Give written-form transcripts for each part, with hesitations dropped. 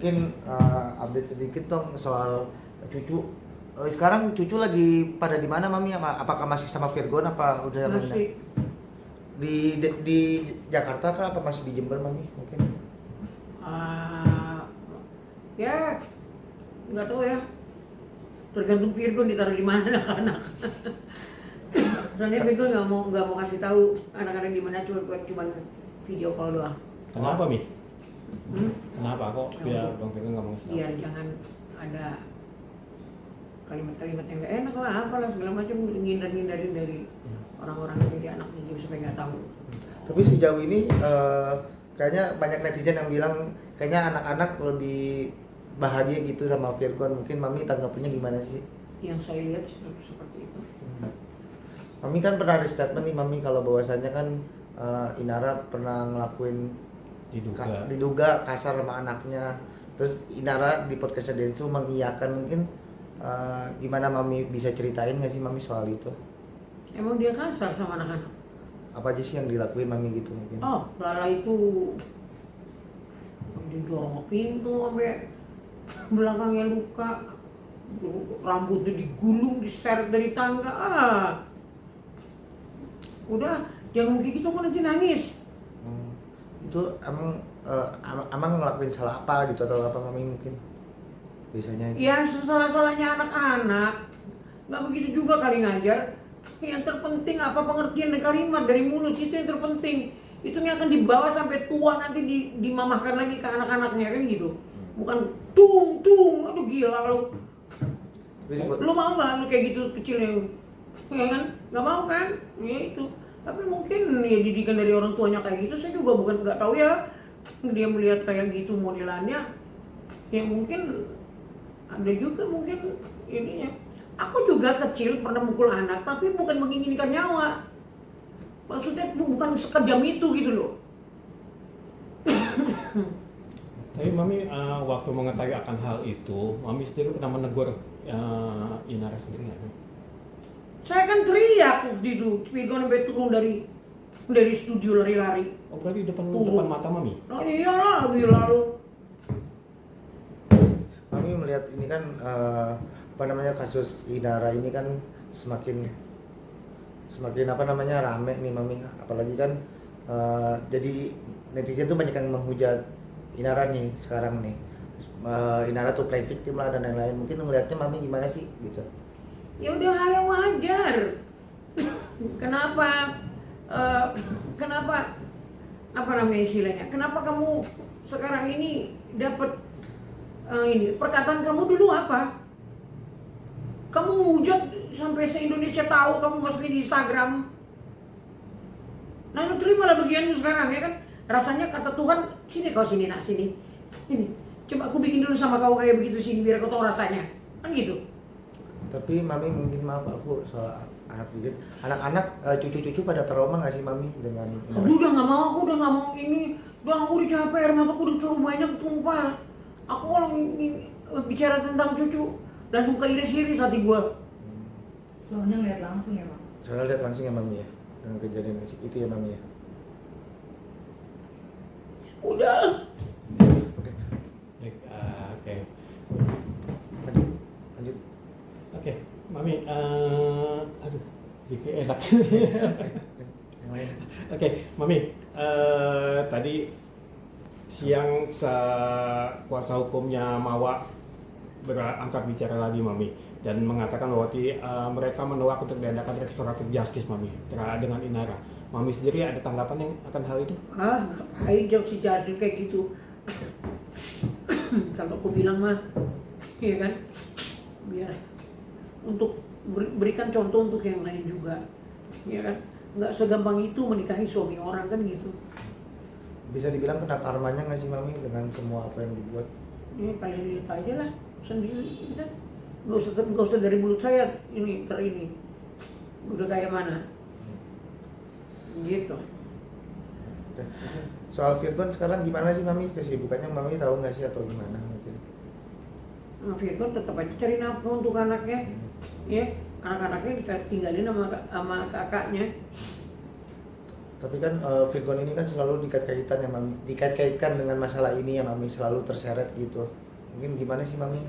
mungkin update sedikit dong soal cucu. Sekarang cucu lagi pada di mana Mami? Apakah masih sama Virgon apa udah Masih. di Jakarta kah apa masih di Jember Mami mungkin? Ya nggak tahu ya, tergantung Virgon ditaruh di mana anak-anak. Soalnya Virgon nggak mau kasih tahu anak-anak di mana, cuma video call doang. Kenapa Mi? Hmm? Kenapa kok biar Bang Firman nggak mau ngasih tahu? Biar jangan ada kalimat-kalimat yang nggak enak lah, apalah segala macam, ngindarin dari orang-orang yang jadi anaknya juga supaya nggak tahu. Tapi sejauh ini kayaknya banyak netizen yang bilang kayaknya anak-anak lebih bahagia gitu sama Virgon. Mungkin Mami tanggapannya gimana sih? Yang saya lihat seperti itu. Mami kan pernah ada statement nih Mami kalau bahwasannya kan Inara pernah ngelakuin diduga kasar sama anaknya. Terus Inara di podcast Densu mengiyakan. Mungkin gimana Mami bisa ceritain nggak sih Mami soal itu? Emang dia kasar sama anak-anak? Apa aja sih yang dilakuin Mami gitu mungkin? Oh, Lala itu didorong ke pintu sampai belakangnya luka, rambutnya digulung, diseret dari tangga. Udah, jangan kayak gitu, kok nanti nangis. Itu emang ngelakuin salah apa gitu atau apa Mami mungkin biasanya? Ya salah-salahnya anak-anak, nggak begitu juga kali ngajar. Yang terpenting apa pengertian dari kalimat dari mulut itu yang terpenting. Itu yang akan dibawa sampai tua nanti dimamahkan lagi ke anak-anaknya kan gitu. Bukan tung, aduh gila lu. Lu mau nggak lu kayak gitu kecilnya? Ya kan? Nggak mau kan? Ya itu. Tapi mungkin ya didikan dari orang tuanya kayak gitu. Saya juga bukan nggak tahu ya. Dia melihat kayak gitu modelannya. Ya mungkin ada juga mungkin ininya. Aku juga kecil pernah mukul anak, tapi bukan menginginkan nyawa. Maksudnya bukan sekejam itu gitu loh. Tapi Mami waktu mengetahui akan hal itu, Mami sendiri pernah menegur Inara sendiri nggak? Saya kan teriak waktu itu, Virgon sampai turun dari studio lari-lari. Oh berarti depan mata Mami? Oh iyalah, gila lu. Mami melihat ini kan apa namanya kasus Inara ini kan semakin apa namanya rame nih Mami, apalagi kan jadi netizen tuh banyak yang menghujat Inara nih sekarang nih. Inara tuh play victim lah dan lain-lain. Mungkin ngelihatnya Mami gimana sih gitu? Ya udah hal yang wajar. Kenapa apa namanya istilahnya? Kenapa kamu sekarang ini dapat ini perkataan kamu dulu apa? Kamu menghujat sampai se-Indonesia tahu kamu masukin di Instagram. Nah lu terimalah bagianmu sekarang ya kan. Rasanya kata Tuhan, sini kau sini nak sini. Ini, coba aku bikin dulu sama kau kayak begitu sini biar kau tahu rasanya. Kan gitu. Tapi Mami mungkin maaf aku soal anak dikit. Anak-anak cucu-cucu pada trauma nggak sih Mami dengan Aku udah nggak mau, ini. Udah aku udah capek, air mataku udah terlalu banyak tumpah. Aku kalau bicara tentang cucu langsung keiris-iris hati gua. Soalnya lihat langsung ya Bang. Soalnya lihat langsung ya Mami ya dengan kejadian itu ya Mami ya. Udah. Oke. Lanjut. Oke, Mami, aduh, jadi enak. Oke, Mami, tadi siang kuasa hukumnya Mawa berangkat bicara lagi, Mami, dan mengatakan bahwa mereka menolak untuk diadakan restoratif justice, Mami, dengan Inara. Mami sendiri ada tanggapan yang akan hal itu? Ngapain jauh si jadul kayak gitu. Kalau aku bilang mah, iya kan, biar untuk berikan contoh untuk yang lain juga, ya kan, nggak segampang itu menikahi suami orang kan gitu. Bisa dibilang kena karmanya nggak sih Mami dengan semua apa yang dibuat? Ini kalian lihat aja lah sendiri, kan? Nggak usah dari mulut saya ini udah kayak mana, gitu. Soal Virgon sekarang gimana sih Mami? Kesibukannya Mami tahu nggak sih atau gimana mungkin? Nah, Virgon tetap aja cari nafkah untuk anaknya, ya. Anak-anaknya tinggalin sama kakaknya. Tapi kan Virgon ini kan selalu dikait-kaitan ya Mami, dikait-kaitkan dengan masalah ini ya Mami, selalu terseret gitu. Mungkin gimana sih Mami?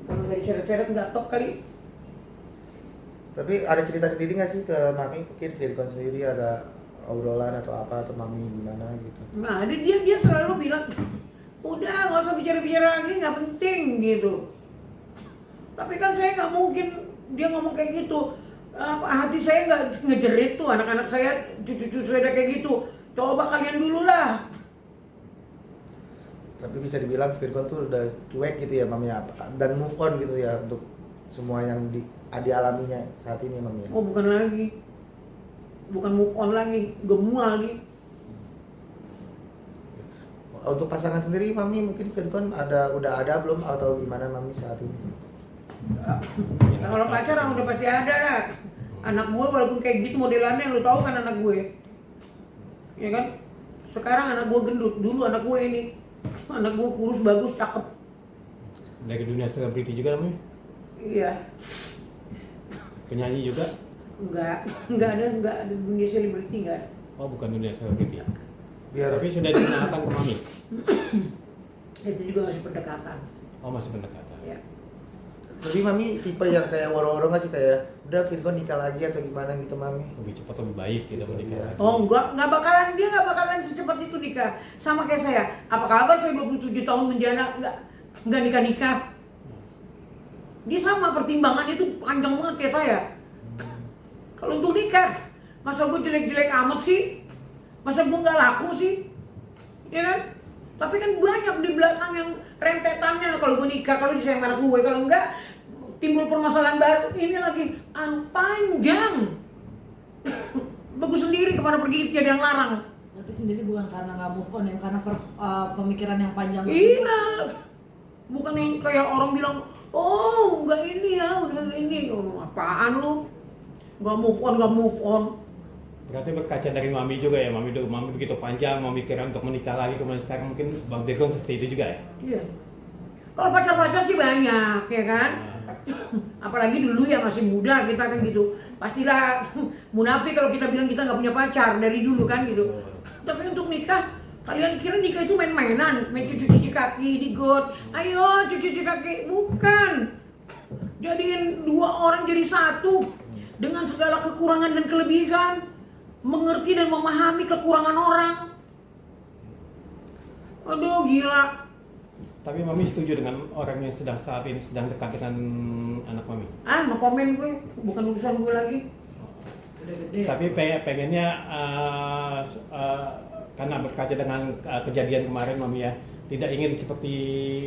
Kalau nggak diseret-seret nggak top kali. Tapi ada cerita sendiri nggak sih ke Mami? Mungkin Virgon sendiri ada obrolan atau apa, atau Mami gimana gitu? Nah, dia selalu bilang, udah nggak usah bicara-bicara lagi, nggak penting gitu. Tapi kan saya nggak mungkin dia ngomong kayak gitu. Hati saya nggak ngejerit tuh anak-anak saya, cucu-cucu saya kayak gitu. Coba kalian dulu lah. Tapi bisa dibilang Virgon tuh udah cuek gitu ya Mami ya, dan move on gitu ya untuk semua yang dialaminya saat ini Mami ya. Oh bukan lagi, bukan move on lagi, gemual lagi. Untuk pasangan sendiri Mami, mungkin Virgon udah ada belum atau gimana Mami saat ini? Nah, kalau pacaran udah pasti ada lah. Anak gue walaupun kayak gitu modelannya, lu tahu kan anak gue, ya kan? Sekarang anak gue gendut, dulu anak gue ini, anak gue kurus bagus, cakep. Dari dunia selebriti juga namanya? Iya, Penyanyi juga? nggak ada dunia selebriti nggak ada. Oh bukan dunia selebriti. Biar Tapi sudah dikenalkan ke Mami? Itu juga masih pendekatan. Oh masih pendekatan. Ya. Tapi Mami tipe yang kayak woro-woro nggak sih, kayak udah Virgon nikah lagi atau gimana gitu Mami? Lebih cepat lebih baik gitu Gitu, menikah. iya. lagi. Oh dia nggak bakalan secepat itu nikah. Sama kayak saya. Apa kabar saya 27 tahun menjana nggak nikah-nikah. Dia sama pertimbangannya itu panjang banget kayak saya. Kalau untuk nikah, masa gue jelek-jelek amat sih? Masa gue nggak laku sih? Ya kan? Tapi kan banyak di belakang yang rentetannya kalau gue nikah, kalau disayang anak gue, kalau enggak timbul permasalahan baru. Ini lagi panjang. Bagus sendiri kemana pergi tiada yang larang. Tapi sendiri bukan karena nggak move on ya, karena pemikiran yang panjang. Iya. Bukan yang kayak orang bilang, oh enggak ini ya, udah ini. Oh, apaan lu? Nggak move on. Berarti berkaca dari Mami juga ya, Mami begitu panjang memikirkan untuk menikah lagi, kemudian sekarang mungkin Bang Virgon seperti itu juga ya? Iya. Kalau pacar-pacar sih banyak, ya kan? Apalagi dulu ya masih muda kita kan gitu. Pastilah munafik kalau kita bilang kita nggak punya pacar dari dulu kan gitu. Tapi untuk nikah, kalian kira nikah itu main-mainan, main cuci-cuci kaki di got. Ayo cuci-cuci kaki, bukan. Jadiin dua orang jadi satu dengan segala kekurangan dan kelebihan. Mengerti dan memahami kekurangan orang. Aduh gila. Tapi Mami setuju dengan orang yang saat ini sedang dekat dengan anak Mami? No komen gue, bukan urusan gue lagi. Udah gede. Tapi pengennya karena berkaca dengan kejadian kemarin Mami ya, tidak ingin seperti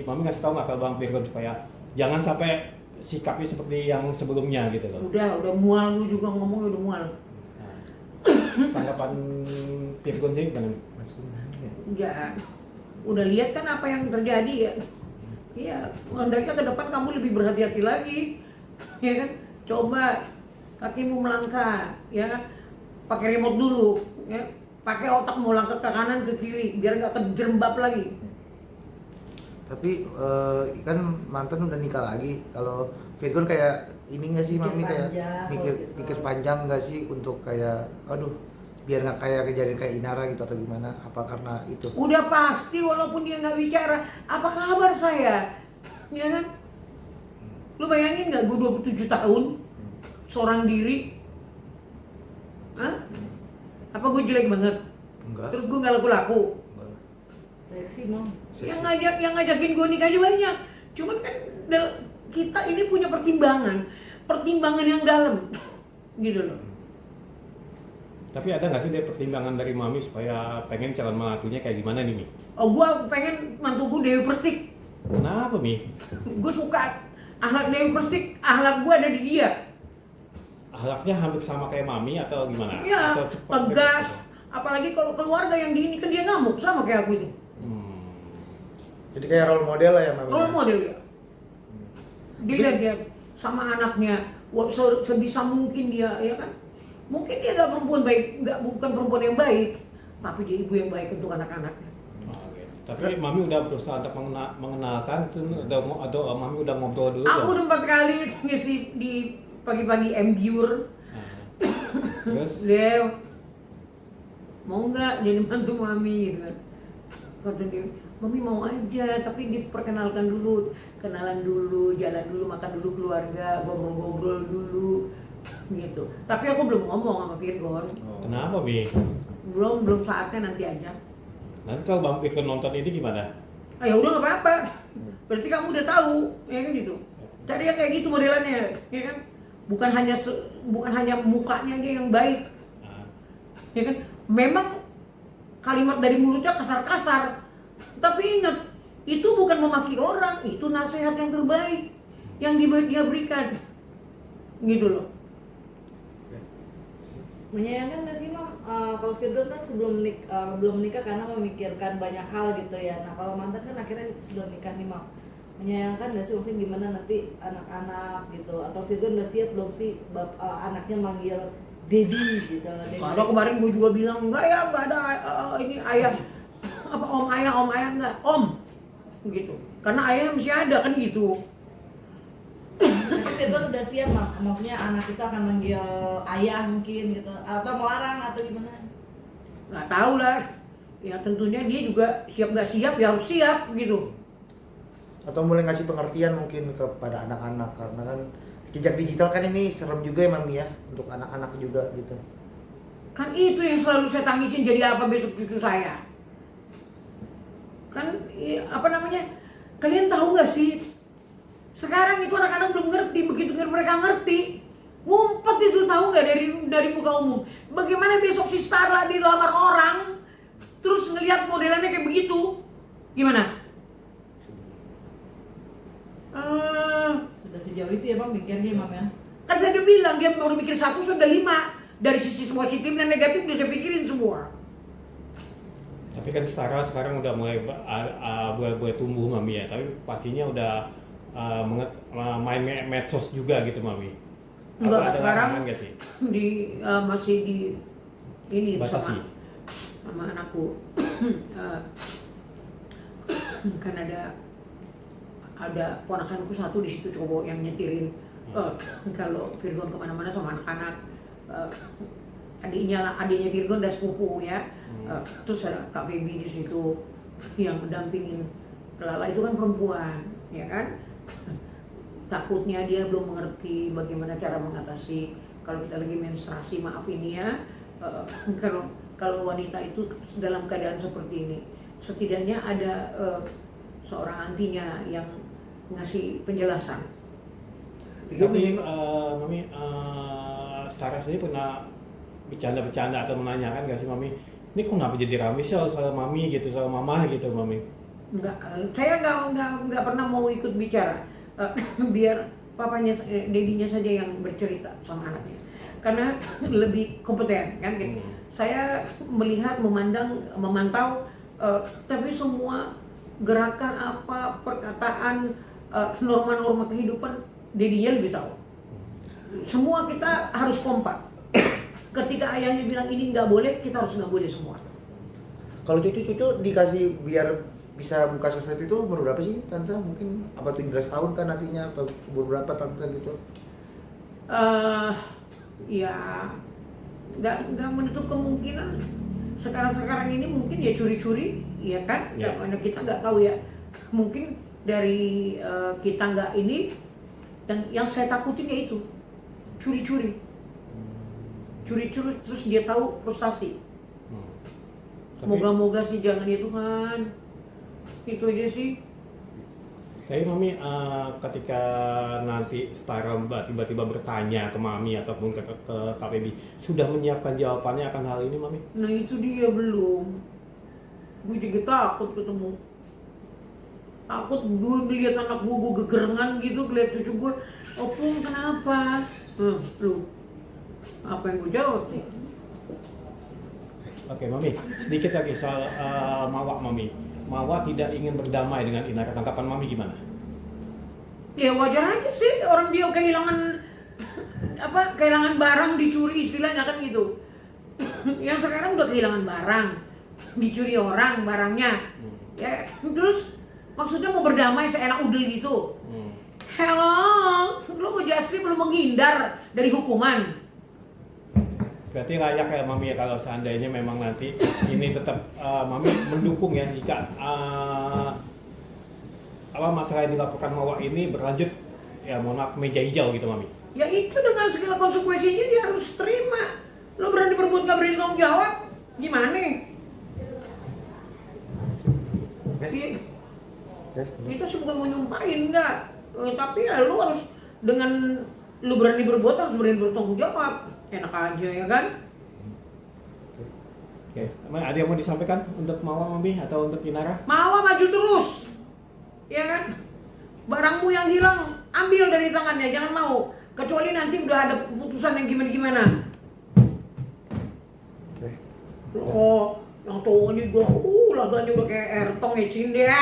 Mami ngasih tahu nggak ke Bang Virgon supaya jangan sampai sikapnya seperti yang sebelumnya gitu loh. Udah mual, gue juga ngomongnya udah mual. Tanggapan Virgon sih gimana? Udah lihat kan apa yang terjadi ya. Iya, hendaknya ke depan kamu lebih berhati-hati lagi. Ya kan? Coba kakimu melangkah, ya kan? Pakai remote dulu, ya. Pakai otak mau langkah ke kanan ke kiri biar nggak kejerembab lagi. Tapi kan mantan udah nikah lagi. Kalau Virgon kayak ini nggak sih Mami, kayak mikir panjang nggak sih untuk kayak aduh biar nggak kayak kejadian kayak Inara gitu atau gimana? Apa karena itu? Udah pasti walaupun dia nggak bicara, apa kabar saya? Ya kan? Lu bayangin nggak gue 27 tahun seorang diri? Hah? Apa gue jelek banget? Enggak. Terus gue nggak laku-laku? Seksi Mam. Yang ngajakin gue nikah aja banyak. Cuman kan kita ini punya pertimbangan yang dalam, gitu loh. Tapi ada nggak sih dia pertimbangan dari Mami supaya pengen calon menantunya kayak gimana nih Mi? Oh, gue pengen mantu gue Dewi Persik. Kenapa Mi? Gue suka akhlak Dewi Persik, akhlak gue ada di dia. Akhlaknya hampir sama kayak Mami atau gimana? Iya, Atau cepat tegas. gitu? Apalagi kalau keluarga yang di ini kan dia ngamuk sama kayak aku itu. Jadi kayak role model lah ya Mami. Role model ya. Dia sama anaknya, sebisa mungkin dia, ya kan? Mungkin dia nggak perempuan baik, bukan perempuan yang baik, tapi dia ibu yang baik untuk anak-anaknya. Oke. Tapi Mami udah berusaha untuk mengenalkan tuh, atau Mami udah ngobrol dulu? Aku udah 4 kali ngisi di pagi-pagi Mbur. Terus? Dia mau nggak jadi mantu mami gitu kan. Kata dia, mami mau aja, tapi diperkenalkan dulu, kenalan dulu, jalan dulu, makan dulu keluarga, ngobrol-ngobrol dulu, gitu. Tapi aku belum ngomong sama Virgon, Kenapa, Mi? belum saatnya, nanti aja. Nanti kalau Bang Virgon nonton ini gimana? Ah, ya udah nggak apa-apa, berarti kamu udah tahu, ya kan gitu. Cari yang kayak gitu modelannya, ya kan? Bukan hanya mukanya aja yang baik, Nah, ya kan? Memang kalimat dari mulutnya kasar-kasar, tapi ingat, itu bukan memaki orang, itu nasihat yang terbaik yang dia berikan, gitu loh. Menyayangkan nggak sih Mam? Kalau Virgon kan belum menikah karena memikirkan banyak hal gitu ya. Nah kalau mantan kan akhirnya sudah menikah nih Mam. Menyayangkan nggak sih, maksudnya gimana nanti anak-anak gitu? Atau Virgon udah siap belum sih anaknya manggil Dedi gitu? Kalau kemarin gue juga bilang enggak ada ini ayah apa om ayah enggak om, gitu. Karena ayah masih ada kan gitu. Tapi Virgon udah siap maksudnya anak itu akan manggil ayah mungkin gitu, atau melarang atau gimana? Nggak tahu lah. Ya tentunya dia juga siap nggak siap ya harus siap gitu. Atau mulai ngasih pengertian mungkin kepada anak-anak, karena kan jejak digital kan ini serem juga ya Mami ya, untuk anak-anak juga gitu. Kan itu yang selalu saya tangisin, jadi apa besok cucu saya. Kan apa namanya, kalian tahu nggak sih, sekarang itu anak-anak belum ngerti, begitu mereka ngerti, ngumpet itu, tahu nggak, dari muka umum. Bagaimana besok si Starla dilamar orang, terus ngelihat modelannya kayak begitu, gimana? Sudah sejauh itu ya Bang mikirnya Mam ya? Kan saya udah bilang, dia baru mikir 1 sudah 5. Dari sisi positif dan negatif udah saya pikirin semua. tapi kan sekarang udah mulai tumbuh Mami ya, tapi pastinya udah main medsos juga gitu Mami. Enggak, Ada sekarang larangan nggak sih? masih di ini Batasi. sama anakku. Kan ada ponakanku satu di situ cowok yang nyetirin. Kalau Virgon kemana-mana sama anak-anak, adiknya Virgon udah sepupu ya. Terus ada Kak Baby di situ yang mendampingin Lala, itu kan perempuan, ya kan? Takutnya dia belum mengerti bagaimana cara mengatasi kalau kita lagi menstruasi, maaf ini ya. Kalau wanita itu dalam keadaan seperti ini, setidaknya ada seorang antinya yang ngasih penjelasan. Tapi Mami, Sarah sendiri pernah bercanda-bercanda atau menanyakan nggak sih Mami, ini kok kenapa jadi rame sih soal Mami gitu, soal Mama gitu Mami? Enggak, saya nggak pernah mau ikut bicara. Biar papanya, dedinya saja yang bercerita sama anaknya, karena lebih kompeten kan gitu. Saya melihat, memantau, tapi semua gerakan apa, perkataan, norma-norma kehidupan, dedinya lebih tahu. Semua kita harus kompak. Ketika ayahnya bilang ini nggak boleh, kita harus nggak boleh semua. Kalau cucu-cucu dikasih biar bisa buka sosmed itu umur berapa sih Tante? Mungkin apa 17 tahun kan nantinya, atau umur berapa Tante gitu? Ya nggak menutup kemungkinan. Sekarang ini mungkin ya curi-curi, ya kan? Ya. Mana kita nggak tahu ya. Mungkin dari kita nggak ini, yang saya takutin ya itu curi-curi terus dia tahu frustasi. Moga-moga sih jangan ya Tuhan. Itu aja sih. Tapi Mami, ketika nanti Stara tiba-tiba bertanya ke Mami ataupun ke Kak Baby, sudah menyiapkan jawabannya akan hal ini Mami? Nah itu dia belum. Gue juga takut ketemu. Takut gue melihat anak gue gegerengan gitu, ngeliat cucu gue, Opung kenapa? Lu, apa yang gue jawab nih? Oke Mami, sedikit lagi soal Mawa Mami. Mawa tidak ingin berdamai dengan Inara, tanggapan Mami gimana? Ya wajar aja sih, orang dia kehilangan barang, dicuri istilahnya kan gitu. Yang sekarang udah kehilangan barang, dicuri orang barangnya. Ya terus maksudnya mau berdamai seenak udel gitu. Hello, lo mau justru belum menghindar dari hukuman. Berarti layak ya Mami ya kalau seandainya memang nanti ini tetap Mami mendukung ya jika masalah yang dilaporkan Mawar ini berlanjut, ya mohon maaf, meja hijau gitu Mami. Ya itu dengan segala konsekuensinya dia harus terima. Lo berani berbuat nggak berani tanggung jawab, gimana? Kita sih bukan mau nyumpahin enggak, tapi ya lo harus dengan lo berani berbuat harus berani bertanggung jawab. Enak aja ya kan? Oke, emang ada yang mau disampaikan untuk Mawar Mami atau untuk Inara? Mawa maju terus, ya kan? Barangmu yang hilang ambil dari tangannya, jangan mau. Kecuali nanti udah ada keputusan yang gimana-gimana. Oh, yang cowoknya juga, laganya udah kayak Ertong ya Cinda.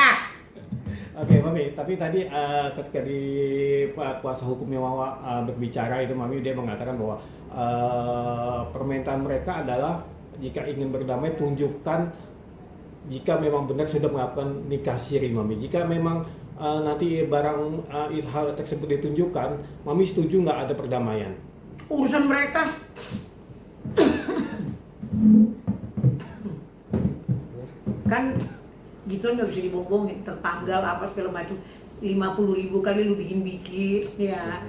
Oke Mami, tapi tadi ketika di kuasa hukumnya Mawar berbicara itu Mami dia mengatakan bahwa permintaan mereka adalah jika ingin berdamai tunjukkan jika memang benar sudah melakukan nikah siri Mami. Jika memang nanti barang hal tersebut ditunjukkan, Mami setuju nggak ada perdamaian? Urusan mereka. Kan gitu nggak bisa dibohongin, tertanggal apa segala macam. 50.000 kali lu bikin ya.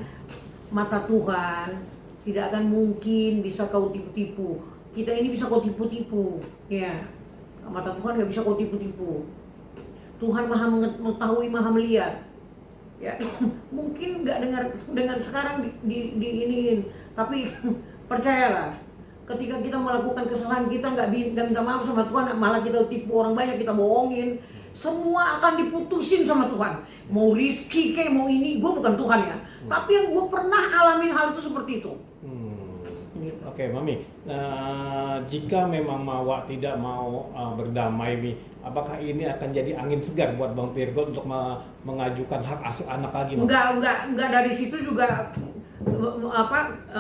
Mata Tuhan tidak akan mungkin bisa kau tipu-tipu. Kita ini bisa kau tipu-tipu ya. Mata Tuhan nggak bisa kau tipu-tipu. Tuhan maha mengetahui, maha melihat ya. Mungkin nggak dengan sekarang di iniin, tapi percayalah, ketika kita melakukan kesalahan kita nggak minta maaf sama Tuhan, malah kita tipu orang banyak, kita bohongin, semua akan diputusin sama Tuhan. Mau rizki kayak mau ini, gue bukan Tuhan ya, tapi yang gue pernah alamin hal itu seperti itu. Gitu. Oke Mami, jika memang Mawar tidak mau berdamai nih, apakah ini akan jadi angin segar buat Bang Virgo untuk mengajukan hak asuh anak lagi Mami? Enggak, dari situ juga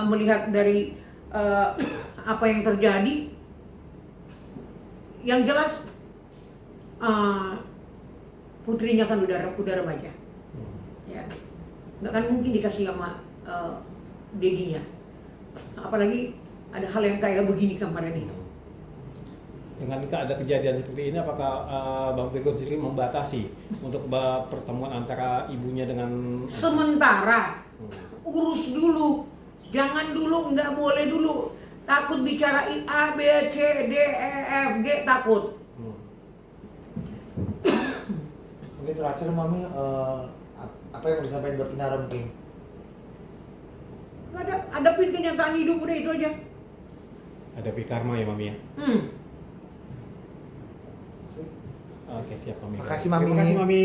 melihat dari apa yang terjadi, yang jelas putrinya kan udah remaja, ya nggak akan mungkin dikasih sama dedinya, apalagi ada hal yang kayak begini kemarin itu. Dengan ada kejadian seperti ini, apakah Bang Virgo sendiri membatasi untuk pertemuan antara ibunya dengan sementara urus dulu, jangan dulu, nggak boleh dulu, takut bicara A, B, C, D, E, F, G, takut. Mungkin terakhir Mami, apa yang mau disampaikan buat Inara mungkin? Hadapin kenyataan hidup, udah itu aja. hadapi karma ya Mami ya? Hmm. Oke siap Mami. Makasih Mami. Terima kasih Mami.